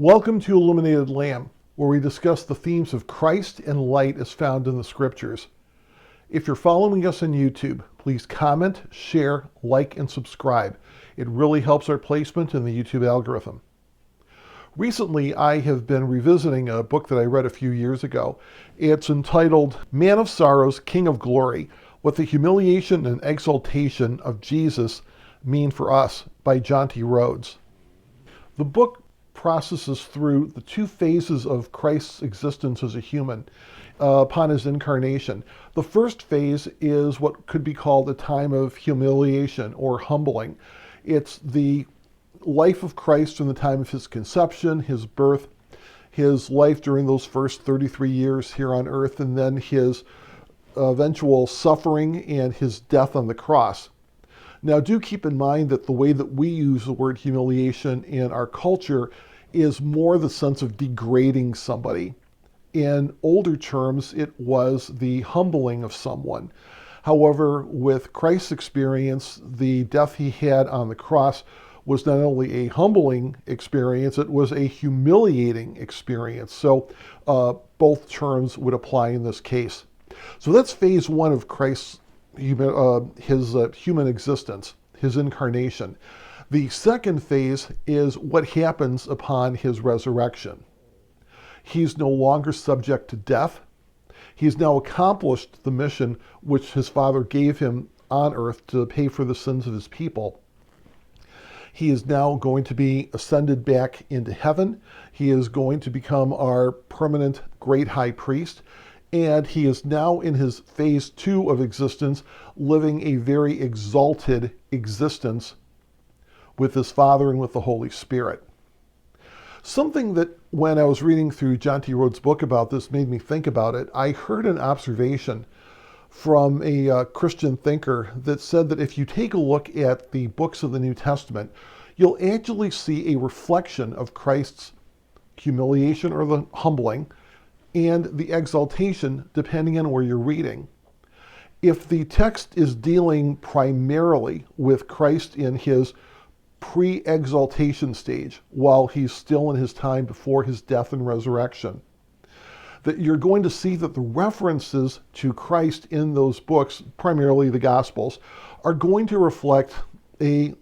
Welcome to Illuminated Lamb, where we discuss the themes of Christ and light as found in the scriptures. If you're following us on YouTube, please comment, share, like, and subscribe. It really helps our placement in the YouTube algorithm. Recently, I have been revisiting a book that I read a few years ago. It's entitled Man of Sorrows, King of Glory: What the Humiliation and Exaltation of Jesus Mean for Us by John T. Rhodes. The book processes through the two phases of Christ's existence as a human upon his incarnation. The first phase is what could be called a time of humiliation or humbling. It's the life of Christ from the time of his conception, his birth, his life during those first 33 years here on earth, and then his eventual suffering and his death on the cross. Now, do keep in mind that the way that we use the word humiliation in our culture is more the sense of degrading somebody. In older terms, it was the humbling of someone. However, with Christ's experience, the death he had on the cross was not only a humbling experience, it was a humiliating experience. So both terms would apply in this case. So that's phase one of Christ's human existence, his incarnation. The second phase is what happens upon his resurrection. He's no longer subject to death. He's now accomplished the mission which his Father gave him on earth to pay for the sins of his people. He is now going to be ascended back into heaven. He is going to become our permanent great high priest. And he is now in his phase two of existence, living a very exalted existence with his Father and with the Holy Spirit. Something that when I was reading through John T. Rhodes' book about this made me think about it. I heard an observation from a Christian thinker that said that if you take a look at the books of the New Testament, you'll actually see a reflection of Christ's humiliation or the humbling and the exaltation, depending on where you're reading. If the text is dealing primarily with Christ in his pre-exaltation stage, while he's still in his time before his death and resurrection, that you're going to see that the references to Christ in those books, primarily the Gospels, are going to reflect a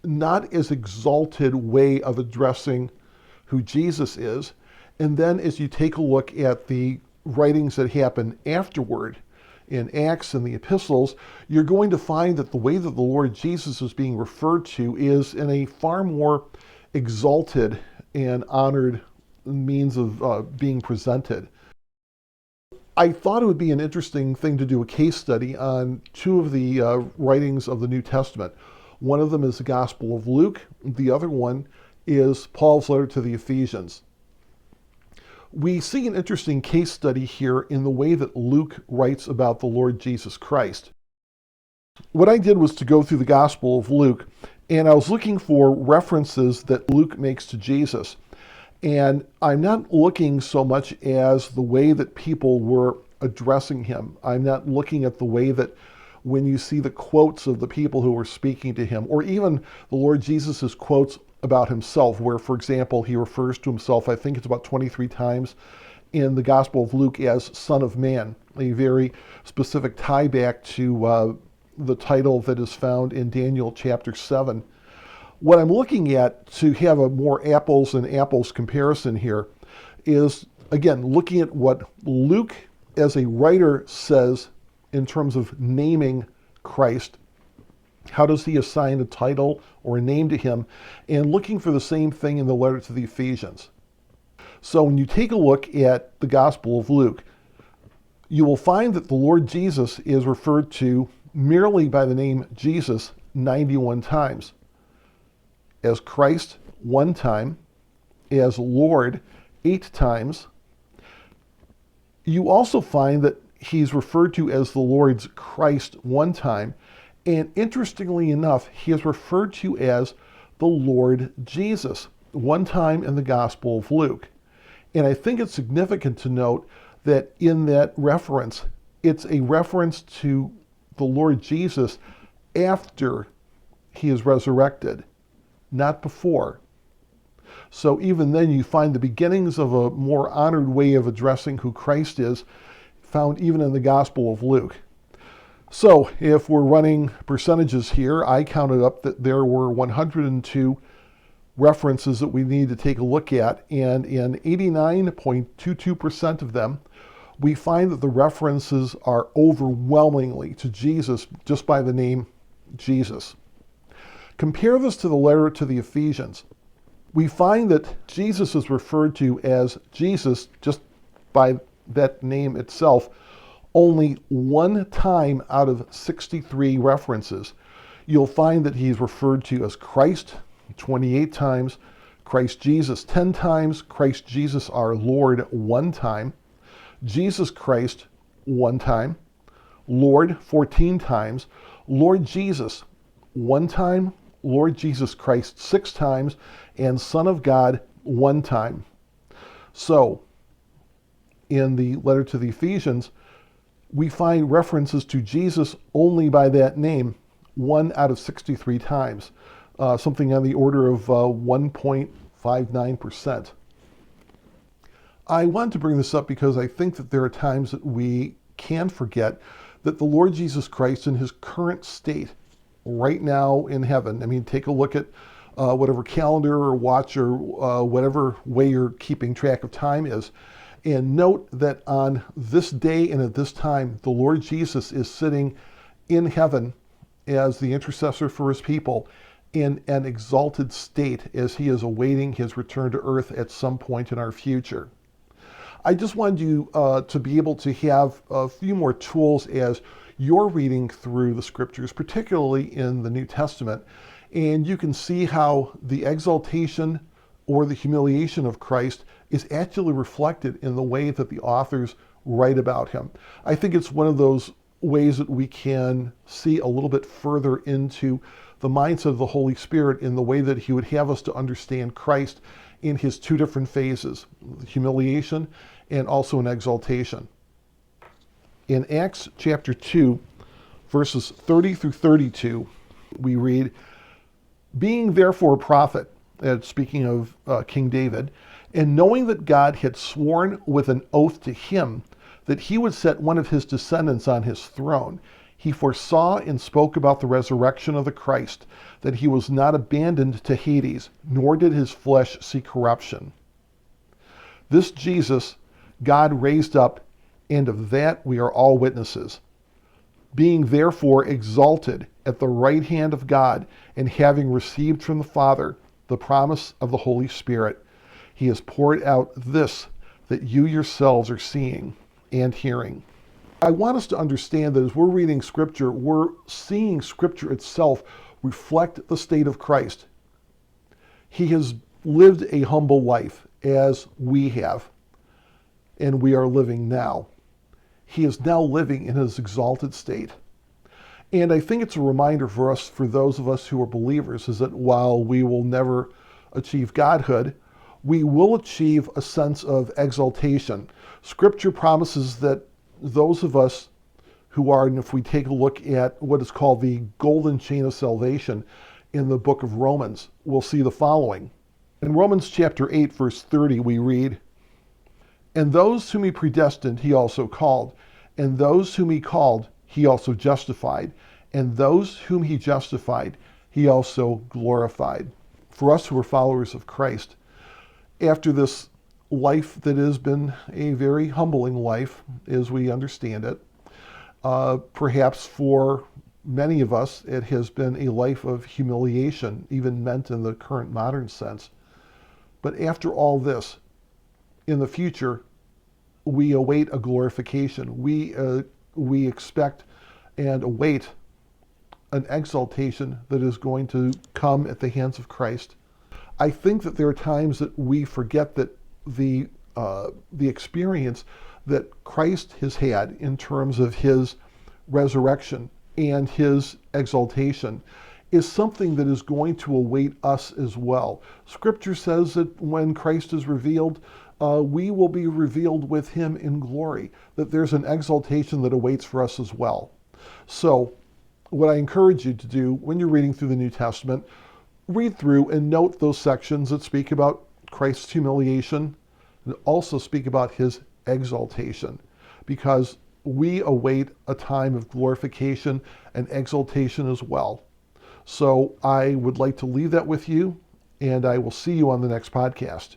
not as exalted way of addressing who Jesus is. And then as you take a look at the writings that happen afterward in Acts and the epistles, you're going to find that the way that the Lord Jesus is being referred to is in a far more exalted and honored means of being presented. I thought it would be an interesting thing to do a case study on two of the writings of the New Testament. One of them is the Gospel of Luke. The other one is Paul's letter to the Ephesians. We see an interesting case study here in the way that Luke writes about the Lord Jesus Christ. What I did was to go through the Gospel of Luke, and I was looking for references that Luke makes to Jesus. And I'm not looking so much as the way that people were addressing him. I'm not looking at the way that when you see the quotes of the people who were speaking to him, or even the Lord Jesus's quotes about himself, where, for example, he refers to himself, I think it's about 23 times in the Gospel of Luke, as Son of Man, a very specific tie back to the title that is found in Daniel chapter 7. What I'm looking at to have a more apples and apples comparison here is, again, looking at what Luke as a writer says in terms of naming Christ. How does he assign a title or a name to him? And looking for the same thing in the letter to the Ephesians. So when you take a look at the Gospel of Luke, you will find that the Lord Jesus is referred to merely by the name Jesus 91 times. As Christ 1 time, as Lord 8 times. You also find that he's referred to as the Lord's Christ 1 time. And interestingly enough, he is referred to as the Lord Jesus 1 time in the Gospel of Luke. And I think it's significant to note that in that reference, it's a reference to the Lord Jesus after he is resurrected, not before. So even then you find the beginnings of a more honored way of addressing who Christ is found even in the Gospel of Luke. So if we're running percentages here, I counted up that there were 102 references that we need to take a look at, and in 89.22% of them, we find that the references are overwhelmingly to Jesus just by the name Jesus. Compare this to the letter to the Ephesians. We find that Jesus is referred to as Jesus just by that name itself only one time out of 63 references. You'll find that he's referred to as Christ 28 times, Christ Jesus 10 times, Christ Jesus our Lord 1 time, Jesus Christ 1 time, Lord 14 times, Lord Jesus 1 time, Lord Jesus Christ 6 times, and Son of God 1 time. So, in the letter to the Ephesians, we find references to Jesus only by that name 1 out of 63 times, something on the order of 1.59%. I want to bring this up because I think that there are times that we can forget that the Lord Jesus Christ in his current state right now in heaven, I mean, take a look at whatever calendar or watch or whatever way you're keeping track of time is, and note that on this day and at this time, the Lord Jesus is sitting in heaven as the intercessor for his people in an exalted state as he is awaiting his return to earth at some point in our future. I just wanted you to be able to have a few more tools as you're reading through the scriptures, particularly in the New Testament, and you can see how the exaltation or the humiliation of Christ is actually reflected in the way that the authors write about him. I think it's one of those ways that we can see a little bit further into the mindset of the Holy Spirit in the way that he would have us to understand Christ in his two different phases, humiliation and also in exaltation. In Acts chapter 2, verses 30 through 32, we read, "Being therefore a prophet," speaking of King David, "and knowing that God had sworn with an oath to him that he would set one of his descendants on his throne, he foresaw and spoke about the resurrection of the Christ, that he was not abandoned to Hades, nor did his flesh see corruption. This Jesus God raised up, and of that we are all witnesses. Being therefore exalted at the right hand of God, and having received from the Father the promise of the Holy Spirit, he has poured out this that you yourselves are seeing and hearing." I want us to understand that as we're reading Scripture, we're seeing Scripture itself reflect the state of Christ. He has lived a humble life as we have, and we are living now. He is now living in his exalted state. And I think it's a reminder for us, for those of us who are believers, is that while we will never achieve godhood, we will achieve a sense of exaltation. Scripture promises that those of us who are, and if we take a look at what is called the golden chain of salvation in the book of Romans, we'll see the following. In Romans chapter 8, verse 30, we read, "And those whom he predestined, he also called. And those whom he called, he also justified. And those whom he justified, he also glorified." For us who are followers of Christ, after this life that has been a very humbling life, as we understand it, perhaps for many of us, it has been a life of humiliation, even meant in the current modern sense. But after all this, in the future, we await a glorification. We expect and await an exaltation that is going to come at the hands of Christ. I think that there are times that we forget that the experience that Christ has had in terms of his resurrection and his exaltation is something that is going to await us as well. Scripture says that when Christ is revealed, we will be revealed with him in glory, that there's an exaltation that awaits for us as well. So what I encourage you to do when you're reading through the New Testament, read through and note those sections that speak about Christ's humiliation and also speak about his exaltation, because we await a time of glorification and exaltation as well. So I would like to leave that with you, and I will see you on the next podcast.